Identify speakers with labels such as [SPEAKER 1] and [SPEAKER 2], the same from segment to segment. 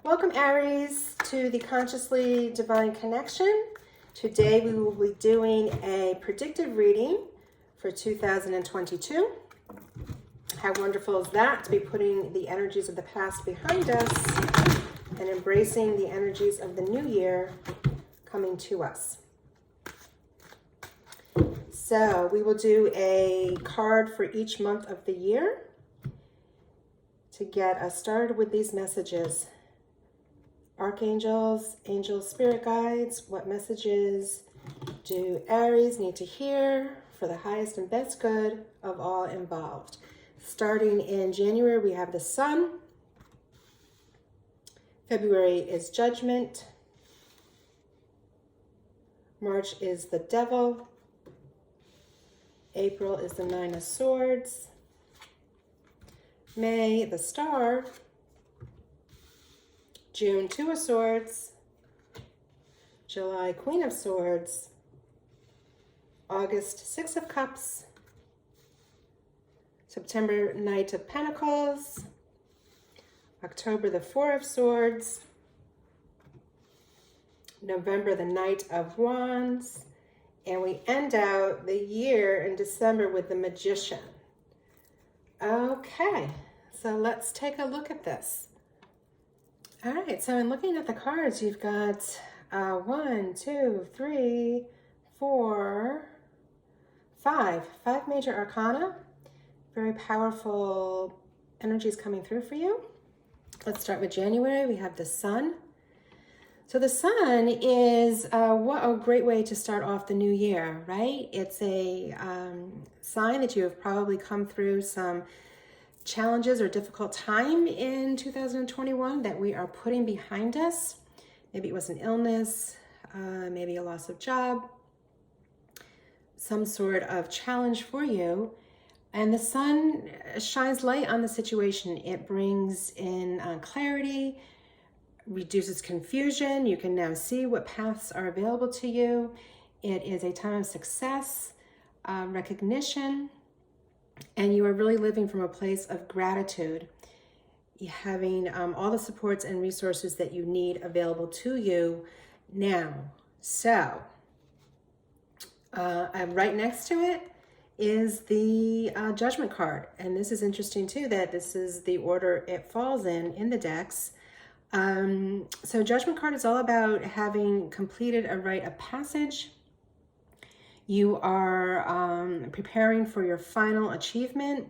[SPEAKER 1] Welcome, Aries, to the Consciously Divine Connection. Today we will be doing a predictive reading for 2022. How wonderful is that, to be putting the energies of the past behind us and embracing the energies of the new year coming to us. So we will do a card for each month of the year to get us started with these messages. Archangels, angels, spirit guides, what messages do Aries need to hear for the highest and best good of all involved? Starting in January, we have the Sun. February is Judgment. March is the Devil. April is the Nine of Swords. May, the Star. June, Two of Swords. July, Queen of Swords. August, Six of Cups. September, Knight of Pentacles. October, the Four of Swords. November, the Knight of Wands. And we end out the year in December with the Magician. Okay, so let's take a look at this. All right, so in looking at the cards, you've got 1, 2, 3, 4, 5 major arcana. Very powerful energies coming through for you. Let's start with January. We have the Sun. So the Sun is what a great way to start off the new year, right? It's a sign that you have probably come through some challenges or difficult time in 2021 that we are putting behind us. Maybe it was an illness, maybe a loss of job, some sort of challenge for you. And the Sun shines light on the situation. It brings in clarity, reduces confusion. You can now see what paths are available to you. It is a time of success, recognition, and you are really living from a place of gratitude. You're having all the supports and resources that you need available to you now. So, right next to it is the Judgment card. And this is interesting too, that this is the order it falls in the decks. So Judgment card is all about having completed a rite of passage. You are preparing for your final achievement.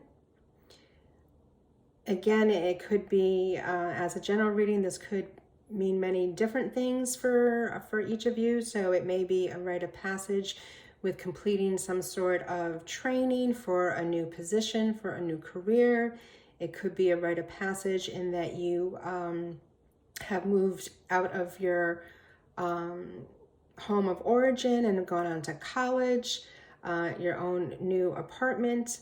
[SPEAKER 1] Again, it could be, as a general reading, this could mean many different things for each of you. So it may be a rite of passage with completing some sort of training for a new position, for a new career. It could be a rite of passage in that you have moved out of your home of origin and gone on to college, your own new apartment,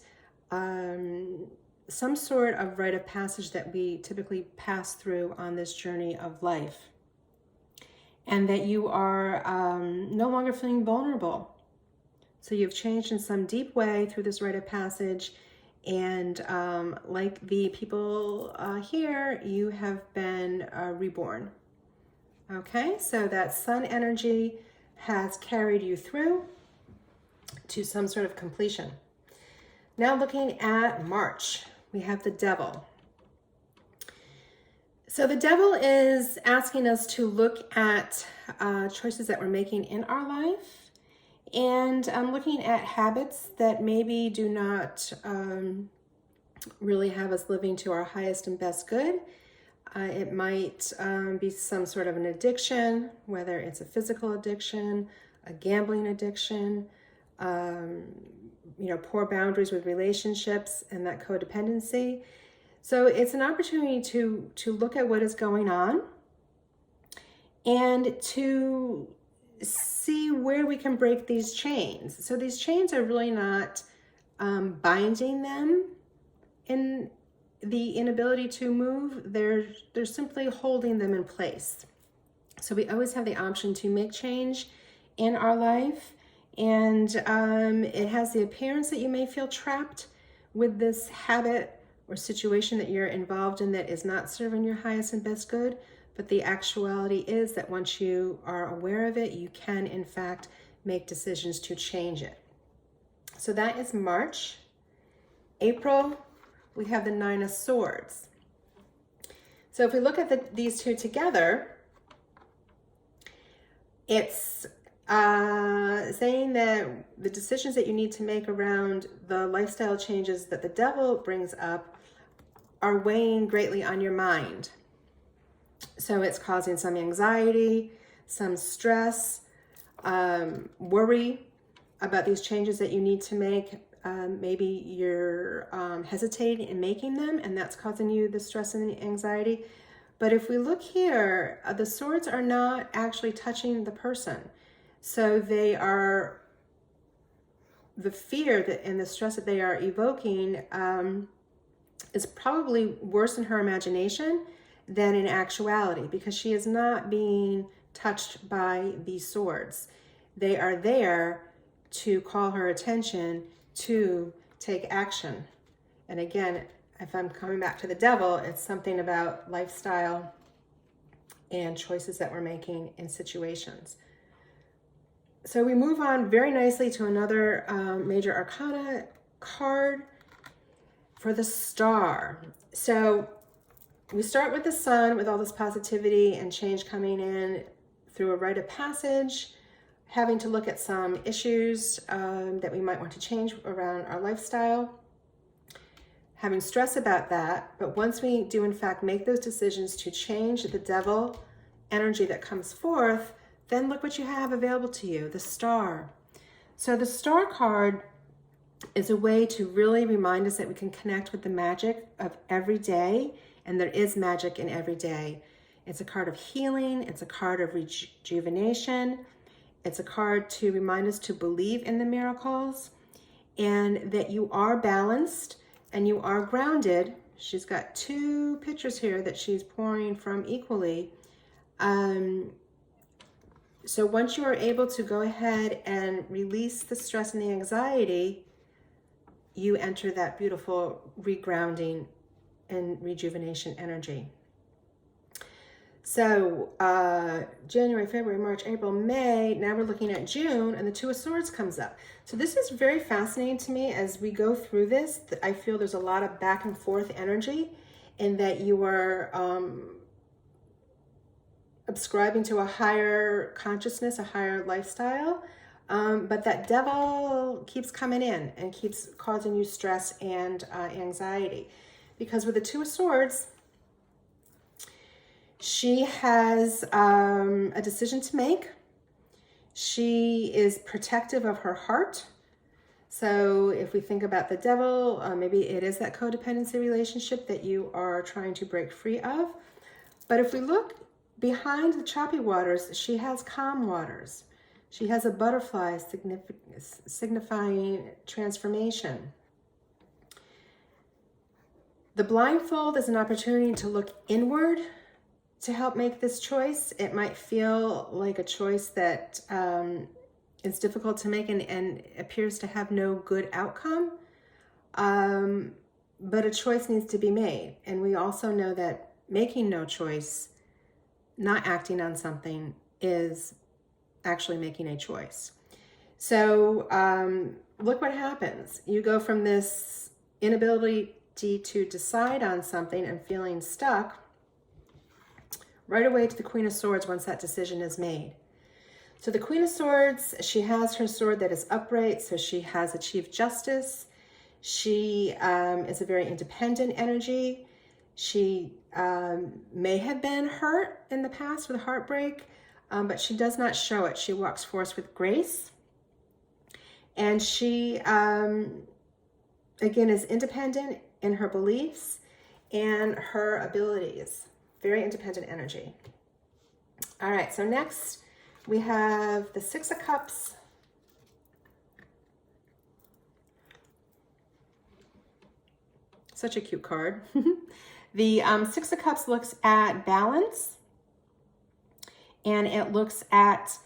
[SPEAKER 1] some sort of rite of passage that we typically pass through on this journey of life. And that you are no longer feeling vulnerable. So you've changed in some deep way through this rite of passage. And like the people here, you have been reborn. Okay, so that Sun energy has carried you through to some sort of completion. Now looking at March, we have the Devil. So the Devil is asking us to look at choices that we're making in our life, and looking at habits that maybe do not really have us living to our highest and best good. It might be some sort of an addiction, whether it's a physical addiction, a gambling addiction, poor boundaries with relationships and that codependency. So it's an opportunity to look at what is going on and to see where we can break these chains. So these chains are really not binding them in the inability to move. They're simply holding them in place. So we always have the option to make change in our life, and it has the appearance that you may feel trapped with this habit or situation that you're involved in that is not serving your highest and best good, But the actuality is that once you are aware of it, you can, in fact, make decisions to change it. So that is March. April, we have the Nine of Swords. So if we look at these two together, it's saying that the decisions that you need to make around the lifestyle changes that the devil brings up are weighing greatly on your mind. So it's causing some anxiety, some stress, worry about these changes that you need to make. Maybe you're hesitating in making them, and that's causing you the stress and the anxiety. But if we look here, the swords are not actually touching the person. So they are, the fear that and the stress that they are evoking is probably worse in her imagination than in actuality, because she is not being touched by these swords. They are there to call her attention to take action. And again, if I'm coming back to the devil, it's something about lifestyle and choices that we're making in situations. So we move on very nicely to another major arcana card for the Star. So we start with the Sun, with all this positivity and change coming in through a rite of passage, having to look at some issues that we might want to change around our lifestyle, having stress about that. But once we do in fact make those decisions to change the devil energy that comes forth, then look what you have available to you, the Star. So the Star card is a way to really remind us that we can connect with the magic of every day, and there is magic in every day. It's a card of healing, it's a card of rejuvenation, it's a card to remind us to believe in the miracles, and that you are balanced and you are grounded. She's got two pictures here that she's pouring from equally. So once you are able to go ahead and release the stress and the anxiety, you enter that beautiful regrounding and rejuvenation energy. So January, February, March, April, May, now we're looking at June, and the Two of Swords comes up. So this is very fascinating to me as we go through this. I feel there's a lot of back and forth energy, in that you are subscribing to a higher consciousness, a higher lifestyle, but that devil keeps coming in and keeps causing you stress and anxiety. Because with the Two of Swords, she has a decision to make. She is protective of her heart. So if we think about the devil, maybe it is that codependency relationship that you are trying to break free of. But if we look behind the choppy waters, she has calm waters. She has a butterfly signifying transformation. The blindfold is an opportunity to look inward to help make this choice. It might feel like a choice that is difficult to make and appears to have no good outcome, but a choice needs to be made. And we also know that making no choice, not acting on something, is actually making a choice. So look what happens. You go from this inability to decide on something and feeling stuck right away to the Queen of Swords once that decision is made. So the Queen of Swords, she has her sword that is upright, so she has achieved justice. She is a very independent energy. She may have been hurt in the past with heartbreak, but she does not show it. She walks forth with grace. And she, again, is independent in her beliefs and her abilities. Very independent energy. All right, so next we have the Six of Cups. Such a cute card. The Six of Cups looks at balance, and it looks at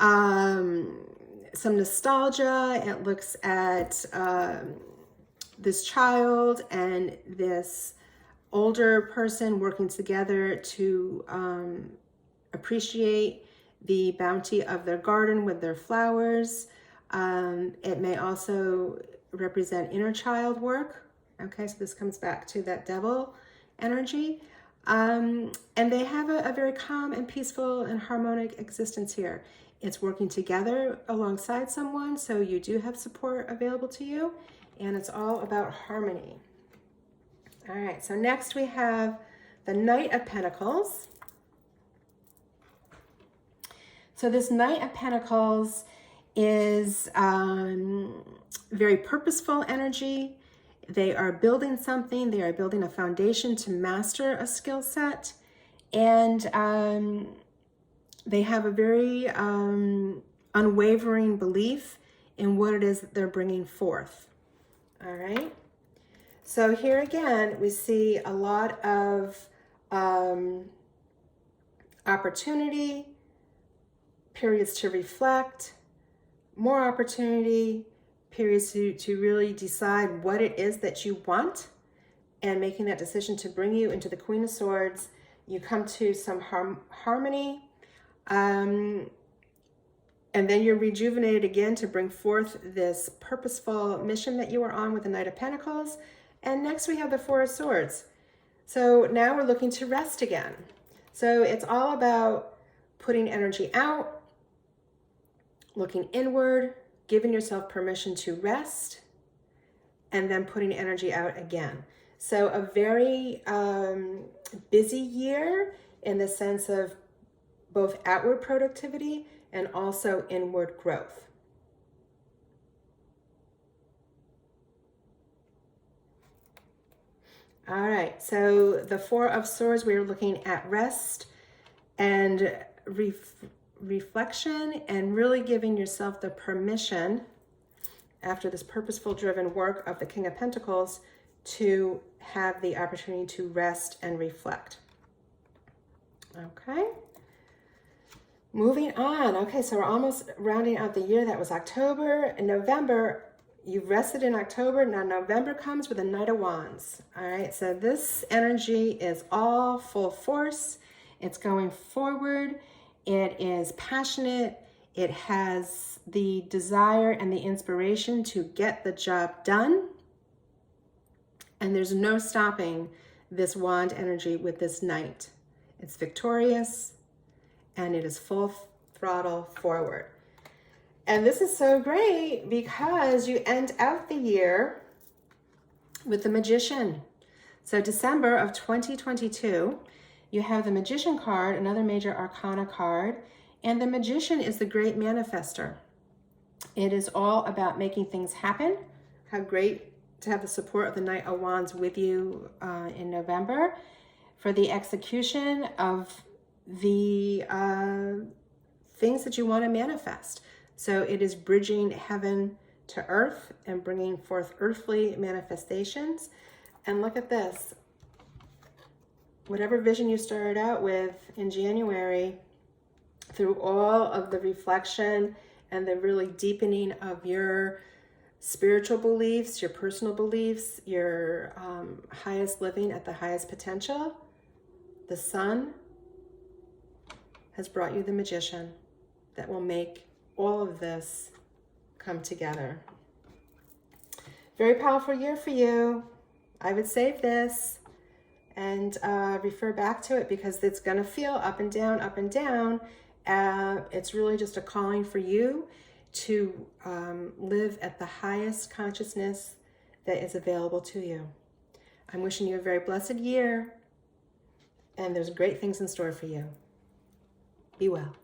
[SPEAKER 1] some nostalgia. It looks at this child and this older person working together to appreciate the bounty of their garden with their flowers. It may also represent inner child work. Okay, so this comes back to that devil energy. And they have a very calm and peaceful and harmonic existence here. It's working together alongside someone, so you do have support available to you, and it's all about harmony. All right, so next we have the Knight of Pentacles. So this Knight of Pentacles is very purposeful energy. They are building something. They are building a foundation to master a skill set. And they have a very unwavering belief in what it is that they're bringing forth. All right. So here again, we see a lot of opportunity, periods to reflect, more opportunity, periods to really decide what it is that you want, and making that decision to bring you into the Queen of Swords. You come to some harmony, and then you're rejuvenated again to bring forth this purposeful mission that you are on with the Knight of Pentacles. And next we have the Four of Swords. So now we're looking to rest again. So it's all about putting energy out, looking inward, giving yourself permission to rest, and then putting energy out again. So a very busy year in the sense of both outward productivity and also inward growth. All right, so the Four of Swords, we're looking at rest and reflection, and really giving yourself the permission after this purposeful driven work of the King of Pentacles to have the opportunity to rest and reflect. Okay, moving on. Okay, so we're almost rounding out the year. That was October and November. You've rested in October. Now November comes with the Knight of Wands. All right, so this energy is all full force. It's going forward. It is passionate. It has the desire and the inspiration to get the job done. And there's no stopping this wand energy with this Knight. It's victorious and it is full throttle forward. And this is so great because you end out the year with the Magician. So December of 2022, you have the Magician card, another major arcana card, and the Magician is the great manifester. It is all about making things happen. How great to have the support of the Knight of Wands with you in November for the execution of the things that you want to manifest. So it is bridging heaven to earth and bringing forth earthly manifestations. And look at this. Whatever vision you started out with in January, through all of the reflection and the really deepening of your spiritual beliefs, your personal beliefs, your highest living at the highest potential, the sun has brought you the Magician that will make all of this come together. Very powerful year for you. I would save this and refer back to it because it's going to feel up and down, up and down. It's really just a calling for you to live at the highest consciousness that is available to you. I'm wishing you a very blessed year, and there's great things in store for you. Be well.